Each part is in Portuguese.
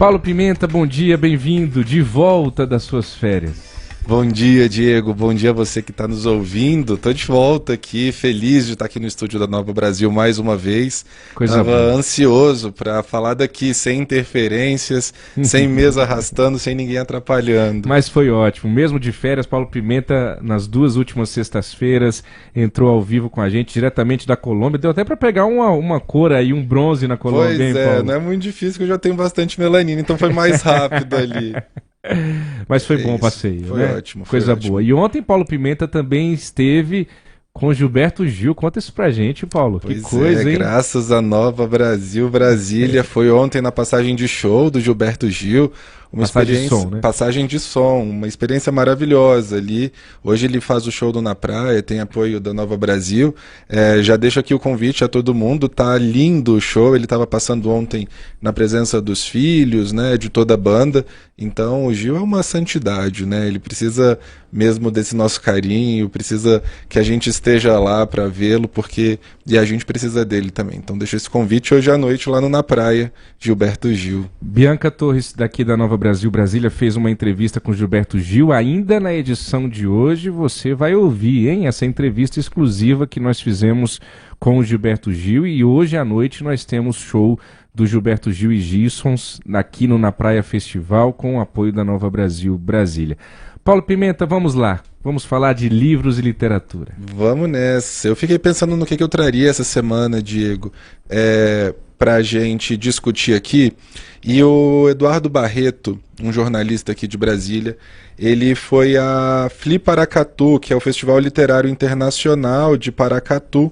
Paulo Pimenta, bom dia, bem-vindo, de volta das suas férias. Bom dia, Diego. Bom dia a você que está nos ouvindo. Estou de volta aqui, feliz de estar aqui no estúdio da Nova Brasil mais uma vez. Estava ansioso para falar daqui, sem interferências, sem mesa arrastando, sem ninguém atrapalhando. Mas foi ótimo. Mesmo de férias, Paulo Pimenta, nas duas últimas sextas-feiras, entrou ao vivo com a gente, diretamente da Colômbia. Deu até para pegar uma cor aí, um bronze na Colômbia, pois hein, Paulo? Não é muito difícil, que eu já tenho bastante melanina, então foi mais rápido ali. Mas foi bom o passeio, foi né? Ótimo, Coisa boa. E ontem Paulo Pimenta também esteve com Gilberto Gil. Conta isso pra gente, Paulo. Que coisa, hein? Graças à Nova Brasil, Brasília. Foi ontem na passagem de show do Gilberto Gil. Uma passagem de som, uma experiência maravilhosa ali. Hoje ele faz o show do Na Praia, tem apoio da Nova Brasil. Já deixo aqui o convite a todo mundo, tá lindo o show. Ele estava passando ontem na presença dos filhos, né, de toda a banda. Então o Gil é uma santidade, né? Ele precisa mesmo desse nosso carinho, precisa que a gente esteja lá para vê-lo, e a gente precisa dele também. Então deixo esse convite hoje à noite lá no Na Praia, Gilberto Gil. Bianca Torres, daqui da Nova Brasil Brasília, fez uma entrevista com Gilberto Gil. Ainda na edição de hoje você vai ouvir, hein, essa entrevista exclusiva que nós fizemos com o Gilberto Gil, e hoje à noite nós temos show do Gilberto Gil e Gissons aqui no Na Praia Festival, com o apoio da Nova Brasil Brasília. Paulo Pimenta, vamos lá. Vamos falar de livros e literatura. Vamos nessa. Eu fiquei pensando no que eu traria essa semana, Diego, para a gente discutir aqui. E o Eduardo Barreto, um jornalista aqui de Brasília, ele foi a Fli Paracatu, que é o Festival Literário Internacional de Paracatu,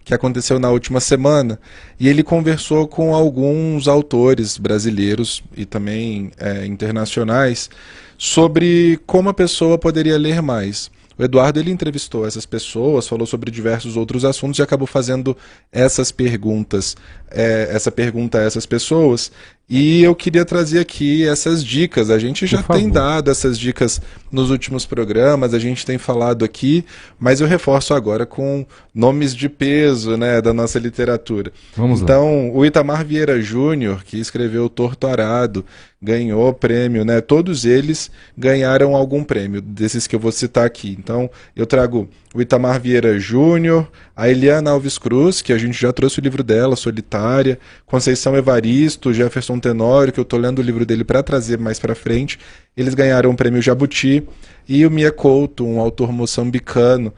que aconteceu na última semana, e ele conversou com alguns autores brasileiros e também internacionais sobre como a pessoa poderia ler mais. O Eduardo, ele entrevistou essas pessoas, falou sobre diversos outros assuntos e acabou fazendo essas perguntas, essa pergunta a essas pessoas. E eu queria trazer aqui essas dicas. A gente já tem dado essas dicas nos últimos programas, a gente tem falado aqui, mas eu reforço agora com nomes de peso, né, da nossa literatura. Então, o Itamar Vieira Júnior, que escreveu Torto Arado, ganhou prêmio, né? Todos eles ganharam algum prêmio, desses que eu vou citar aqui. Então, eu trago o Itamar Vieira Júnior, a Eliana Alves Cruz, que a gente já trouxe o livro dela, Solitária, Conceição Evaristo, Jefferson Tenório, que eu estou lendo o livro dele para trazer mais para frente. Eles ganharam o prêmio Jabuti, e o Mia Couto, um autor moçambicano,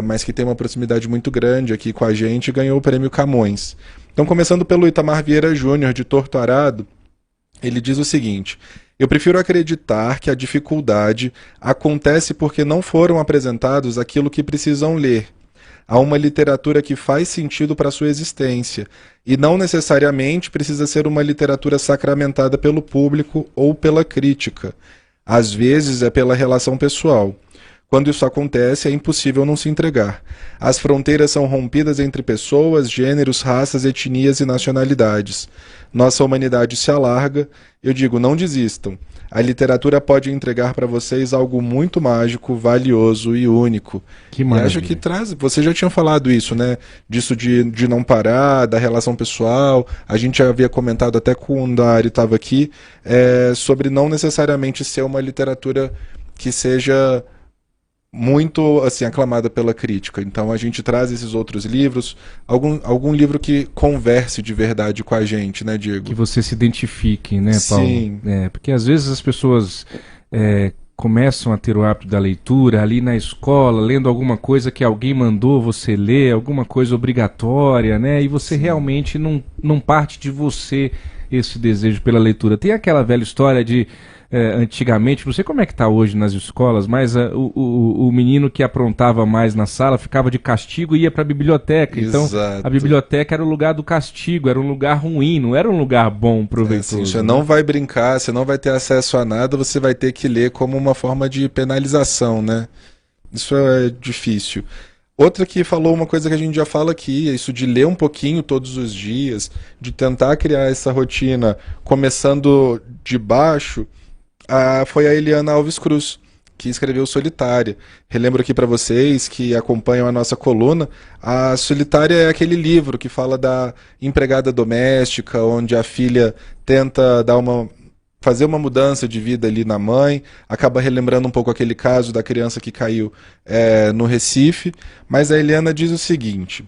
mas que tem uma proximidade muito grande aqui com a gente, ganhou o prêmio Camões. Então, começando pelo Itamar Vieira Júnior, de Torto Arado, ele diz o seguinte: eu prefiro acreditar que a dificuldade acontece porque não foram apresentados aquilo que precisam ler. Há uma literatura que faz sentido para a sua existência, e não necessariamente precisa ser uma literatura sacramentada pelo público ou pela crítica. Às vezes é pela relação pessoal. Quando isso acontece, é impossível não se entregar. As fronteiras são rompidas entre pessoas, gêneros, raças, etnias e nacionalidades. Nossa humanidade se alarga. Eu digo, não desistam. A literatura pode entregar para vocês algo muito mágico, valioso e único. Que maravilha. E acho que traz... Você já tinha falado isso, né? Disso de não parar, da relação pessoal. A gente já havia comentado até quando a Ari estava aqui, sobre não necessariamente ser uma literatura que seja muito assim aclamada pela crítica. Então a gente traz esses outros livros, algum livro que converse de verdade com a gente, né, Diego? Que você se identifique, né, Paulo? Sim. Porque às vezes as pessoas começam a ter o hábito da leitura ali na escola, lendo alguma coisa que alguém mandou você ler, alguma coisa obrigatória, né? E você realmente não parte de você esse desejo pela leitura. Tem aquela velha história de antigamente, não sei como é que está hoje nas escolas, mas o menino que aprontava mais na sala ficava de castigo e ia para a biblioteca. Então, a biblioteca era o lugar do castigo, era um lugar ruim, não era um lugar bom, proveitoso. Você não vai brincar, você não vai ter acesso a nada, você vai ter que ler como uma forma de penalização, né? Isso é difícil. Outra que falou uma coisa que a gente já fala aqui, é isso de ler um pouquinho todos os dias, de tentar criar essa rotina começando de baixo, foi a Eliana Alves Cruz, que escreveu Solitária. Relembro aqui para vocês que acompanham a nossa coluna, a Solitária é aquele livro que fala da empregada doméstica, onde a filha tenta dar uma fazer uma mudança de vida ali na mãe, acaba relembrando um pouco aquele caso da criança que caiu no Recife, mas a Eliana diz o seguinte: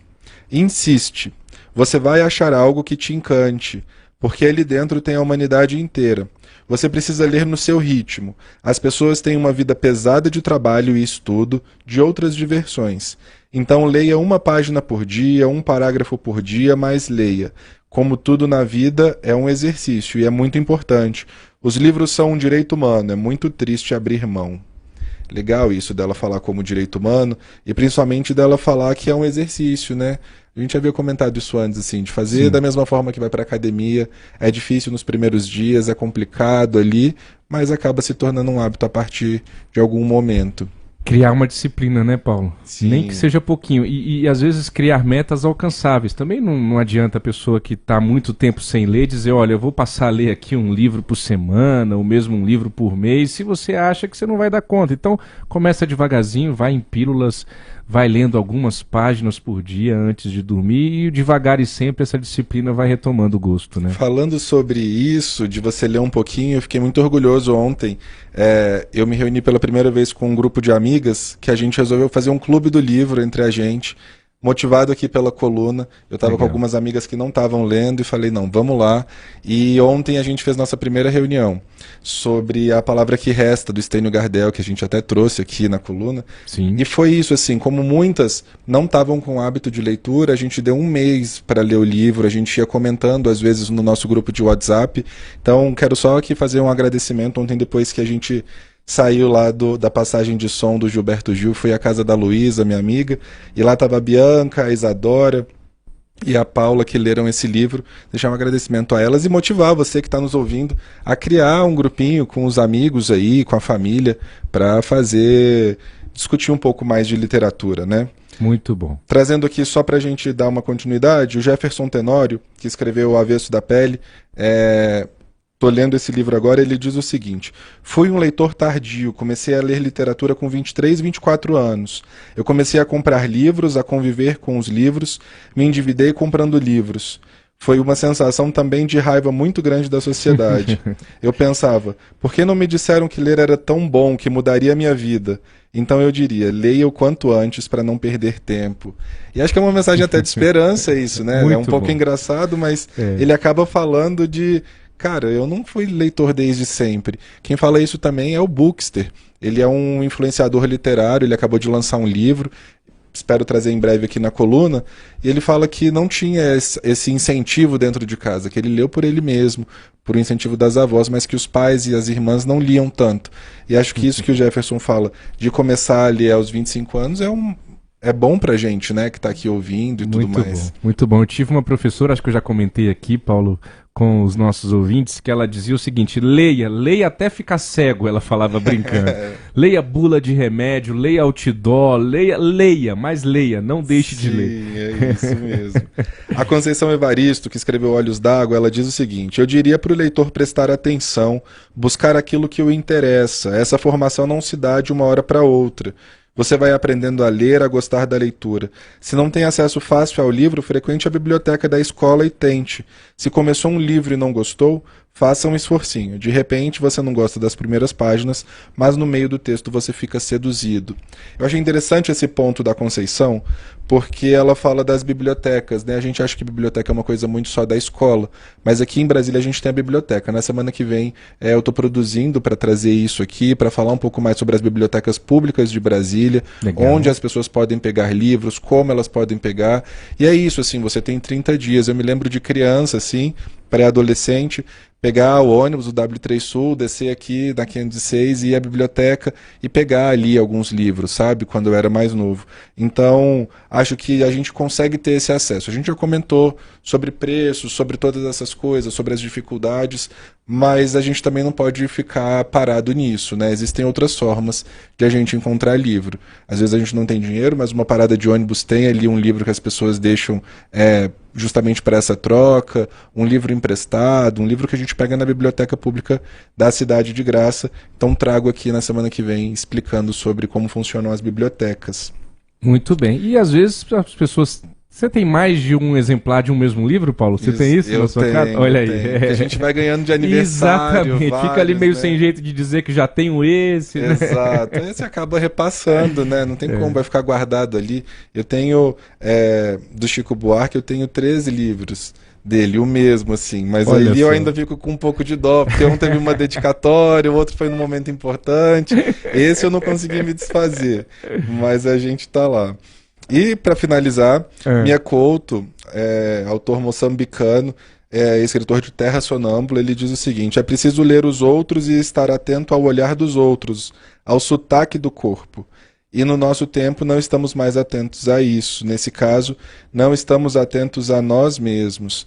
insiste, você vai achar algo que te encante, porque ali dentro tem a humanidade inteira. Você precisa ler no seu ritmo. As pessoas têm uma vida pesada de trabalho e estudo, de outras diversões. Então leia uma página por dia, um parágrafo por dia, mas leia. Como tudo na vida, é um exercício e é muito importante. Os livros são um direito humano, é muito triste abrir mão. Legal isso dela falar como direito humano e principalmente dela falar que é um exercício, né? A gente havia comentado isso antes, assim, de fazer da mesma forma que vai para academia. É difícil nos primeiros dias, é complicado ali, mas acaba se tornando um hábito a partir de algum momento. Criar uma disciplina, né, Paulo? Sim. Nem que seja pouquinho. E às vezes criar metas alcançáveis. Também não adianta a pessoa que está há muito tempo sem ler dizer, olha, eu vou passar a ler aqui um livro por semana, ou mesmo um livro por mês, se você acha que você não vai dar conta. Então, começa devagarzinho, vai em pílulas, vai lendo algumas páginas por dia antes de dormir e devagar e sempre essa disciplina vai retomando o gosto, né? Falando sobre isso, de você ler um pouquinho, eu fiquei muito orgulhoso ontem. Eu me reuni pela primeira vez com um grupo de amigas que a gente resolveu fazer um clube do livro entre a gente, motivado aqui pela coluna. Eu estava com algumas amigas que não estavam lendo e falei, não, vamos lá. E ontem a gente fez nossa primeira reunião sobre A Palavra que Resta, do Stênio Gardel, que a gente até trouxe aqui na coluna. Sim. E foi isso, assim, como muitas não estavam com hábito de leitura, a gente deu um mês para ler o livro, a gente ia comentando, às vezes, no nosso grupo de WhatsApp. Então, quero só aqui fazer um agradecimento. Ontem, depois que a gente saiu lá da passagem de som do Gilberto Gil, fui à casa da Luísa, minha amiga, e lá estava a Bianca, a Isadora e a Paula que leram esse livro. Deixar um agradecimento a elas e motivar você que está nos ouvindo a criar um grupinho com os amigos aí, com a família, para discutir um pouco mais de literatura, né? Muito bom. Trazendo aqui só para a gente dar uma continuidade, o Jefferson Tenório, que escreveu O Avesso da Pele, estou lendo esse livro agora, ele diz o seguinte: fui um leitor tardio, comecei a ler literatura com 23, 24 anos. Eu comecei a comprar livros, a conviver com os livros, me endividei comprando livros. Foi uma sensação também de raiva muito grande da sociedade. Eu pensava, por que não me disseram que ler era tão bom, que mudaria a minha vida? Então eu diria, leia o quanto antes para não perder tempo. E acho que é uma mensagem até de esperança isso, né? Muito é um pouco bom. Engraçado, mas ele acaba falando de... Cara, eu não fui leitor desde sempre. Quem fala isso também é o Bookster. Ele é um influenciador literário, ele acabou de lançar um livro, espero trazer em breve aqui na coluna, e ele fala que não tinha esse incentivo dentro de casa, que ele leu por ele mesmo, por incentivo das avós, mas que os pais e as irmãs não liam tanto. E acho que isso que o Jefferson fala, de começar a ler aos 25 anos, é bom pra gente, né, que tá aqui ouvindo e tudo mais. Muito bom. Eu tive uma professora, acho que eu já comentei aqui, Paulo, com os nossos ouvintes, que ela dizia o seguinte: leia até ficar cego, ela falava brincando. Leia bula de remédio, leia outdoor, leia, mas leia, não deixe de ler. Sim, é isso mesmo. A Conceição Evaristo, que escreveu Olhos d'Água, ela diz o seguinte: eu diria para o leitor prestar atenção, buscar aquilo que o interessa. Essa formação não se dá de uma hora para outra. Você vai aprendendo a ler, a gostar da leitura. Se não tem acesso fácil ao livro, frequente a biblioteca da escola e tente. Se começou um livro e não gostou, faça um esforcinho. De repente, você não gosta das primeiras páginas, mas no meio do texto você fica seduzido. Eu achei interessante esse ponto da Conceição, porque ela fala das bibliotecas, né? A gente acha que biblioteca é uma coisa muito só da escola, mas aqui em Brasília a gente tem a biblioteca. Na semana que vem eu estou produzindo para trazer isso aqui, para falar um pouco mais sobre as bibliotecas públicas de Brasília, Legal. onde as pessoas podem pegar livros, como elas podem pegar. E é isso, assim, você tem 30 dias. Eu me lembro de criança, assim, pré-adolescente, pegar o ônibus, o W3 Sul, descer aqui na 506 e ir à biblioteca e pegar ali alguns livros, sabe? Quando eu era mais novo. Então, acho que a gente consegue ter esse acesso. A gente já comentou sobre preços, sobre todas essas coisas, sobre as dificuldades, mas a gente também não pode ficar parado nisso, né? Existem outras formas de a gente encontrar livro. Às vezes a gente não tem dinheiro, mas uma parada de ônibus tem ali um livro que as pessoas deixam justamente para essa troca, um livro emprestado, um livro que a gente pega na biblioteca pública da cidade de graça. Então trago aqui na semana que vem explicando sobre como funcionam as bibliotecas. Muito bem. E às vezes as pessoas Você tem mais de um exemplar de um mesmo livro, Paulo? Você tem isso na sua casa? Olha aí. Que a gente vai ganhando de aniversário. Exatamente. Vários, fica ali meio né? sem jeito de dizer que já tenho esse. Exato. Aí você acaba repassando, né? Não tem como, vai ficar guardado ali. Eu tenho, do Chico Buarque, eu tenho 13 livros dele, o mesmo, assim. Mas Olha aí eu só. ainda fico com um pouco de dó, porque um teve uma dedicatória, o outro foi num momento importante. Esse eu não consegui me desfazer. Mas a gente tá lá. E, para finalizar, Mia Couto, autor moçambicano, escritor de Terra Sonâmbula, ele diz o seguinte: é preciso ler os outros e estar atento ao olhar dos outros, ao sotaque do corpo. E no nosso tempo não estamos mais atentos a isso. Nesse caso, não estamos atentos a nós mesmos.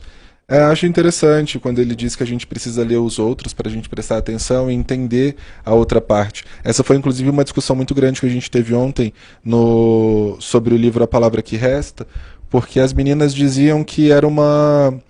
Acho interessante quando ele diz que a gente precisa ler os outros para a gente prestar atenção e entender a outra parte. Essa foi inclusive uma discussão muito grande que a gente teve ontem sobre o livro A Palavra que Resta, porque as meninas diziam que era uma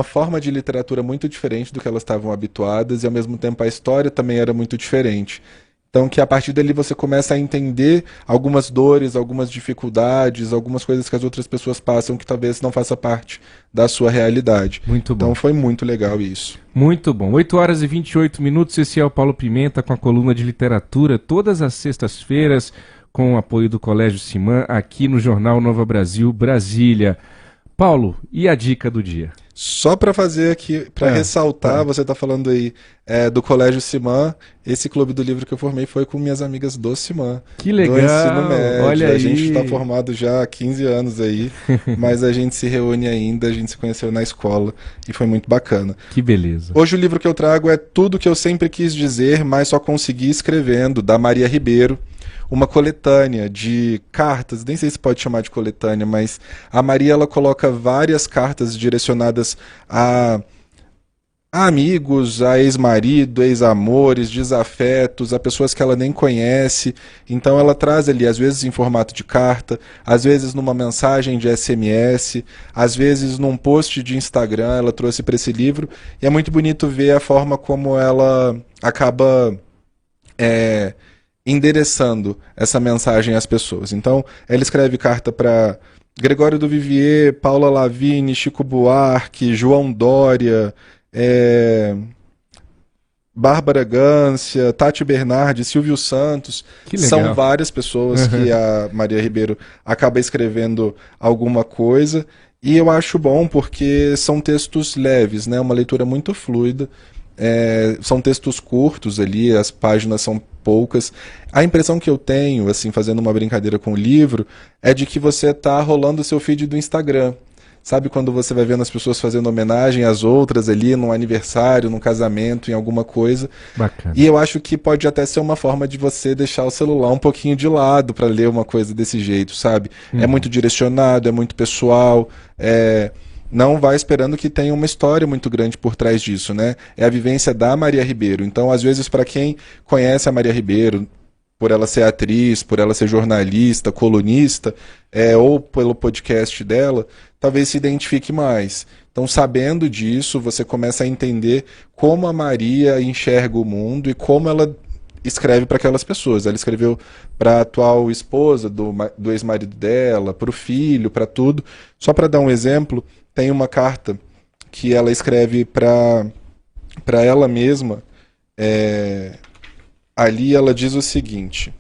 forma de literatura muito diferente do que elas estavam habituadas e ao mesmo tempo a história também era muito diferente. Então que a partir dali você começa a entender algumas dores, algumas dificuldades, algumas coisas que as outras pessoas passam que talvez não faça parte da sua realidade. Muito bom. Então foi muito legal isso. Muito bom. 8 horas e 28 minutos. Esse é o Paulo Pimenta com a coluna de literatura todas as sextas-feiras com o apoio do Colégio Simã aqui no Jornal Nova Brasil, Brasília. Paulo, e a dica do dia? Só para fazer aqui, para ressaltar, você está falando aí do Colégio Simã. Esse clube do livro que eu formei foi com minhas amigas do Simã. Que legal! Do ensino médio. Olha a aí. gente está formado já há 15 anos aí, mas a gente se reúne ainda, a gente se conheceu na escola e foi muito bacana. Que beleza. Hoje o livro que eu trago é Tudo que eu sempre quis dizer, mas só consegui escrevendo, da Maria Ribeiro. Uma coletânea de cartas, nem sei se pode chamar de coletânea, mas a Maria ela coloca várias cartas direcionadas a amigos, a ex-marido, ex-amores, desafetos, a pessoas que ela nem conhece. Então ela traz ali, às vezes em formato de carta, às vezes numa mensagem de SMS, às vezes num post de Instagram, ela trouxe para esse livro. E é muito bonito ver a forma como ela acaba endereçando essa mensagem às pessoas. Então, ela escreve carta para Gregório do Vivier, Paula Lavigne, Chico Buarque, João Dória, Bárbara Gância, Tati Bernardi, Silvio Santos. São várias pessoas que a Maria Ribeiro acaba escrevendo alguma coisa. E eu acho bom porque são textos leves, né? Uma leitura muito fluida. São textos curtos ali, as páginas são poucas. A impressão que eu tenho, assim, fazendo uma brincadeira com o livro, é de que você está rolando o seu feed do Instagram. Sabe quando você vai vendo as pessoas fazendo homenagem às outras ali, num aniversário, num casamento, em alguma coisa. Bacana. E eu acho que pode até ser uma forma de você deixar o celular um pouquinho de lado para ler uma coisa desse jeito, sabe? É muito direcionado, é muito pessoal, não vai esperando que tenha uma história muito grande por trás disso, né? É a vivência da Maria Ribeiro. Então, às vezes, para quem conhece a Maria Ribeiro, por ela ser atriz, por ela ser jornalista, colunista, ou pelo podcast dela, talvez se identifique mais. Então, sabendo disso, você começa a entender como a Maria enxerga o mundo e como ela escreve para aquelas pessoas. Ela escreveu para a atual esposa do ex-marido dela, para o filho, para tudo. Só para dar um exemplo, tem uma carta que ela escreve para ela mesma. Ali ela diz o seguinte.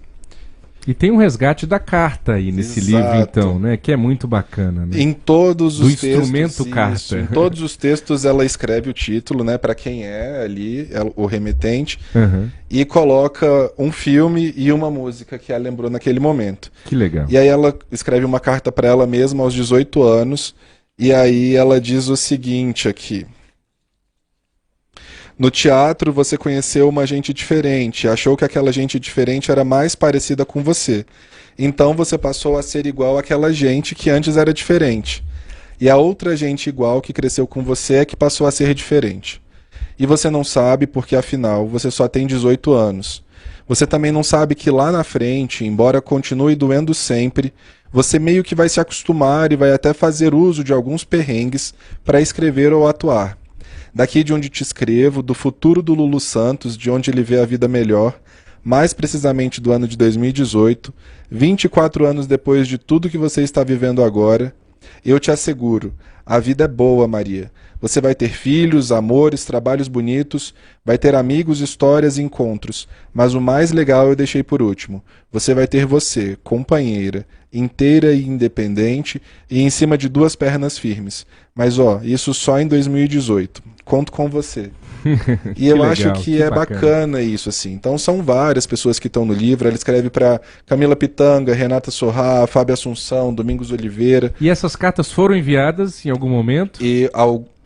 E tem um resgate da carta aí nesse livro, então, né? Que é muito bacana, né? Em todos os textos, instrumento carta. Em todos os textos ela escreve o título, né? Para quem é ali, o remetente, e coloca um filme e uma música que ela lembrou naquele momento. Que legal. E aí ela escreve uma carta para ela mesma aos 18 anos, e aí ela diz o seguinte aqui. No teatro, você conheceu uma gente diferente, achou que aquela gente diferente era mais parecida com você. Então você passou a ser igual àquela gente que antes era diferente. E a outra gente igual que cresceu com você é que passou a ser diferente. E você não sabe porque, afinal, você só tem 18 anos. Você também não sabe que lá na frente, embora continue doendo sempre, você meio que vai se acostumar e vai até fazer uso de alguns perrengues para escrever ou atuar. Daqui de onde te escrevo, do futuro do Lulu Santos, de onde ele vê a vida melhor, mais precisamente do ano de 2018, 24 anos depois de tudo que você está vivendo agora, eu te asseguro, a vida é boa, Maria. Você vai ter filhos, amores, trabalhos bonitos, vai ter amigos, histórias e encontros, mas o mais legal eu deixei por último. Você vai ter você, companheira, inteira e independente e em cima de 2 pernas firmes. Mas isso só em 2018. Conto com você. E eu acho que é bacana isso, assim. Então são várias pessoas que estão no livro. Ela escreve para Camila Pitanga, Renata Sorrá, Fábio Assunção, Domingos Oliveira. E essas cartas foram enviadas em algum momento?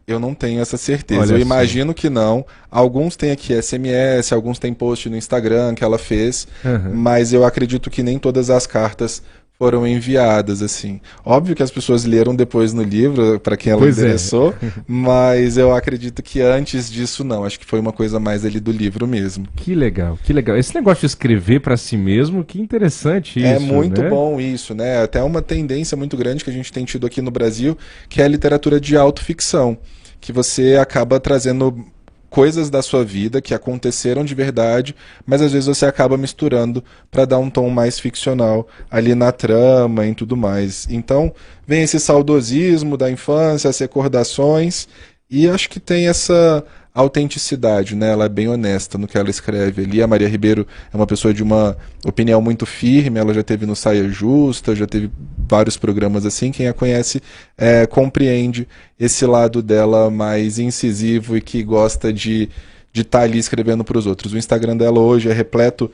Eu não tenho essa certeza. Olha eu imagino que não. Alguns têm aqui SMS, alguns têm post no Instagram que ela fez, mas eu acredito que nem todas as cartas foram enviadas, assim. Óbvio que as pessoas leram depois no livro, para quem ela interessou, mas eu acredito que antes disso não. Acho que foi uma coisa mais ali do livro mesmo. Que legal, que legal. Esse negócio de escrever para si mesmo, que interessante isso, É muito né? bom isso, né? Até uma tendência muito grande que a gente tem tido aqui no Brasil, que é a literatura de autoficção, que você acaba trazendo coisas da sua vida que aconteceram de verdade, mas às vezes você acaba misturando para dar um tom mais ficcional ali na trama e tudo mais. Então, vem esse saudosismo da infância, as recordações, e acho que tem essa autenticidade, né? Ela é bem honesta no que ela escreve ali. A Maria Ribeiro é uma pessoa de uma opinião muito firme, ela já teve no Saia Justa, já teve vários programas assim. Quem a conhece compreende esse lado dela mais incisivo e que gosta de estar ali escrevendo para os outros. O Instagram dela hoje é repleto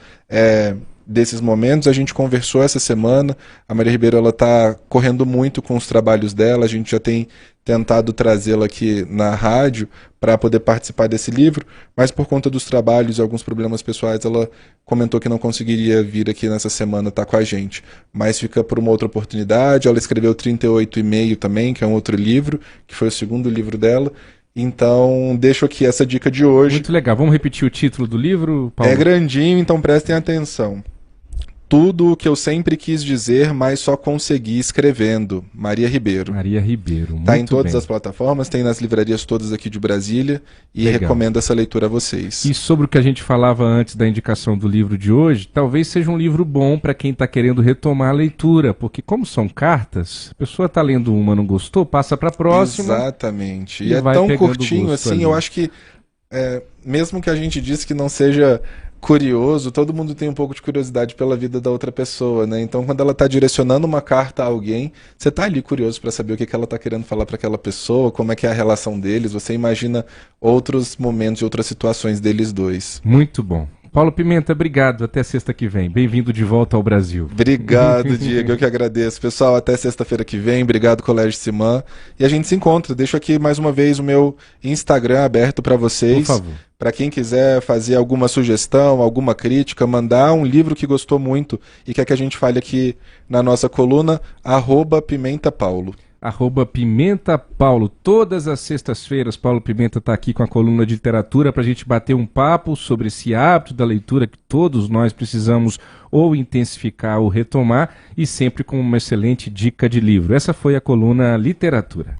desses momentos. A gente conversou essa semana. A Maria Ribeiro ela está correndo muito com os trabalhos dela. A gente já tem tentado trazê-la aqui na rádio para poder participar desse livro, mas por conta dos trabalhos e alguns problemas pessoais, ela comentou que não conseguiria vir aqui nessa semana estar com a gente. Mas fica por uma outra oportunidade. Ela escreveu 38,5 também, que é um outro livro, que foi o segundo livro dela. Então, deixo aqui essa dica de hoje. Muito legal. Vamos repetir o título do livro, Paulo? É grandinho, então prestem atenção. Tudo o que eu sempre quis dizer, mas só consegui escrevendo. Maria Ribeiro. Maria Ribeiro, Tá em todas as plataformas, tem nas livrarias todas aqui de Brasília e legal. Recomendo essa leitura a vocês. E sobre o que a gente falava antes da indicação do livro de hoje, talvez seja um livro bom para quem está querendo retomar a leitura, porque como são cartas, a pessoa está lendo uma, não gostou, passa para a próxima. Exatamente. E é tão curtinho assim, ali. Eu acho que mesmo que a gente disse que não seja curioso, todo mundo tem um pouco de curiosidade pela vida da outra pessoa, né? Então, quando ela está direcionando uma carta a alguém, você está ali curioso para saber o que ela está querendo falar para aquela pessoa, como é que é a relação deles, você imagina outros momentos e outras situações deles dois. Muito bom. Paulo Pimenta, obrigado. Até sexta que vem. Bem-vindo de volta ao Brasil. Obrigado, Diego. Eu que agradeço. Pessoal, até sexta-feira que vem. Obrigado, Colégio Simã. E a gente se encontra. Deixo aqui mais uma vez o meu Instagram aberto para vocês. Por favor. Para quem quiser fazer alguma sugestão, alguma crítica, mandar um livro que gostou muito e quer que a gente fale aqui na nossa coluna, @PimentaPaulo. @Pimenta Paulo. Todas as sextas-feiras, Paulo Pimenta está aqui com a coluna de literatura para a gente bater um papo sobre esse hábito da leitura que todos nós precisamos ou intensificar ou retomar, e sempre com uma excelente dica de livro. Essa foi a coluna Literatura.